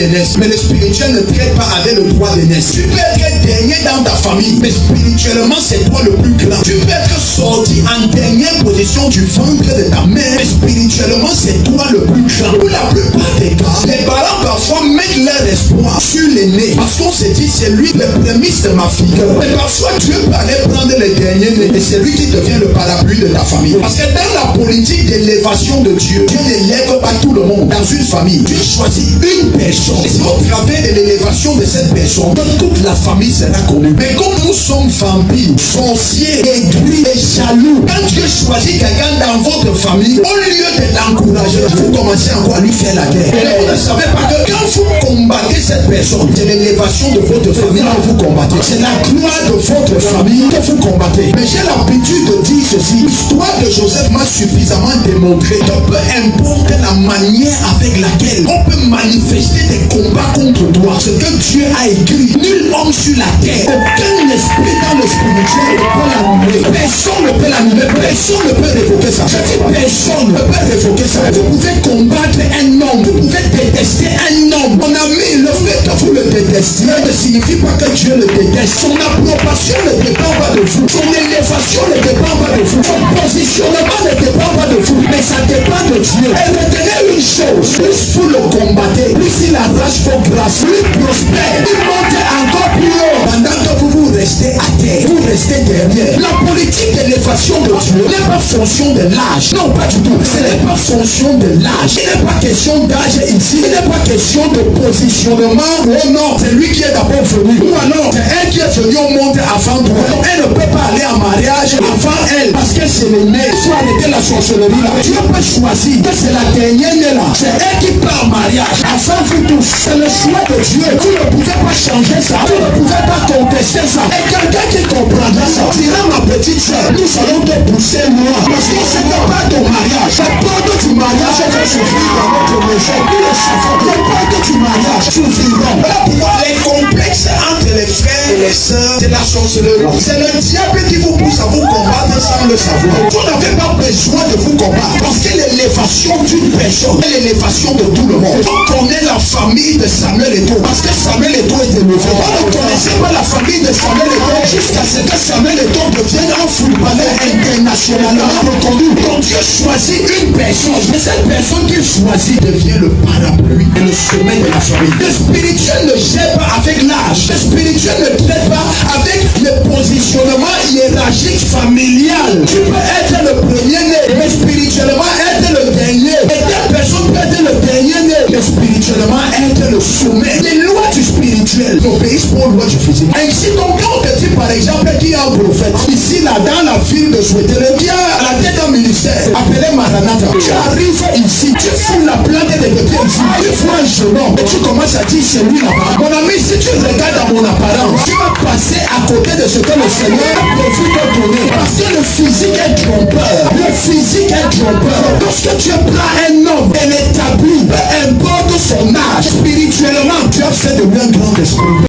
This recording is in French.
d'aînesse. Mais le spirituel ne traite pas avec le droit d'aînesse. Tu peux être dernier dans ta famille, mais spirituellement c'est toi le plus grand. Tu peux être sorti en dernière position du ventre de ta mère, mais spirituellement c'est toi le plus grand. Pour la plupart des cas, les parents parfois mettent leur espoir sur l'aîné, parce qu'on se dit c'est lui le prémisse de ma fille. Mais parfois Dieu peut aller prendre le dernier né et c'est lui qui devient le parapluie de ta famille. Parce que dans la politique d'élévation de Dieu, Dieu n'élève pas tout le monde dans une famille. Dieu choisit une personne. Et c'est au travers de l'élévation de cette personne que toute la famille sera connue. Mais comme nous sommes vampires, sorciers, aigris et jaloux, quand Dieu choisit quelqu'un dans votre famille, au lieu de l'encourager, vous commencez encore à lui faire la guerre. Et vous ne savez pas que quand vous combattez cette personne, c'est l'élévation de votre famille que vous combattez. C'est la gloire de votre famille que vous combattez. Mais j'ai l'habitude de dire ceci. L'histoire de Joseph m'a suffisamment démontré que peu importe la manière avec laquelle on peut manifester des combats contre toi, ce que Dieu a écrit, nul homme sur la terre, aucun esprit dans le spirituel ne peut l'annuler. Personne ne peut l'annuler. Personne ne peut révoquer ça. Je dis personne ne peut révoquer ça. Vous pouvez combattre un homme, vous pouvez détester un homme. Mon ami, le fait que vous le détestiez ne signifie pas que Dieu le déteste. Son approbation ne dépend pas de vous. Son élévation ne dépend pas de vous. Son positionnement ne dépend pas de vous. Mais ça dépend de Dieu. Et retenez une chose, plus vous le combattez, plus il arrache vos grâces, plus prospère, il monte encore plus haut. Pendant que vous restez à terre, vous restez derrière. La politique d'élévation de Dieu n'est pas fonction de l'âge. Non, pas du tout. Ce n'est pas fonction de l'âge. Il n'est pas question d'âge ici. Il n'est pas question de positionnement. Oh non, c'est lui qui est d'abord venu. Ou alors, c'est elle qui est venue au monde avant toi. Donc, elle ne peut pas aller en mariage avant elle. Parce qu'elle c'est l'aînée. Il faut arrêter la sorcellerie là. Dieu peut choisir que c'est la dernière née là. C'est elle qui part en mariage. Avant vous tous, c'est le choix de Dieu. Vous ne pouvez pas changer ça. Vous ne pouvez pas contester ça. Et quelqu'un qui comprendra ça dira, ma petite soeur, nous allons te pousser loin. Parce que ce n'est pas ton mariage. La porte du mariage va s'ouvrir dans notre maison. Nous le savons. La porte du mariage s'ouvriront. Les complexes entre les frères et les sœurs, c'est la sorcellerie. C'est le diable qui vous pousse à vous combattre sans le savoir. Vous n'avez pas besoin de vous combattre. Parce que l'élévation d'une personne est l'élévation de tout le monde. On connaît la famille de Samuel Eto'o. Parce que Samuel Eto'o est élevé. On ne connaissait pas la famille de Samuel Eto'o jusqu'à ce que Samuel Eto'o devienne un footballeur internationalement reconnu. Donc Dieu choisit une personne. Mais cette personne qu'il choisit devient le parapluie et le sommet de la famille. Le spirituel ne gère pas avec l'âge. Le spirituel ne traite pas avec le positionnement hiérarchique familial. Tu peux être le premier né, mais spirituellement être le dernier. Et telle personne peut être le dernier né, mais spirituellement être le sommet. Les lois du spirituel n'obéissent pas aux lois du physique. Ainsi donc quand on te dit par exemple qu'il y a un prophète ici là dans la ville de Souétélé, qui a à la tête d'un ministère appelé Maranatha, tu arrives ici, tu fous la plante de tes pieds ici, tu vois un jeune homme et tu commences à dire c'est lui là-bas. Mon ami, si tu regardes à mon apparence, tu vas passer à côté de ce que le Seigneur a prévu de donner. Parce que le physique est trompeur. Le physique est trompeur. Lorsque tu prends un homme et l'établis, peu importe son âge, spirituellement, tu as fait de lui un grand esprit.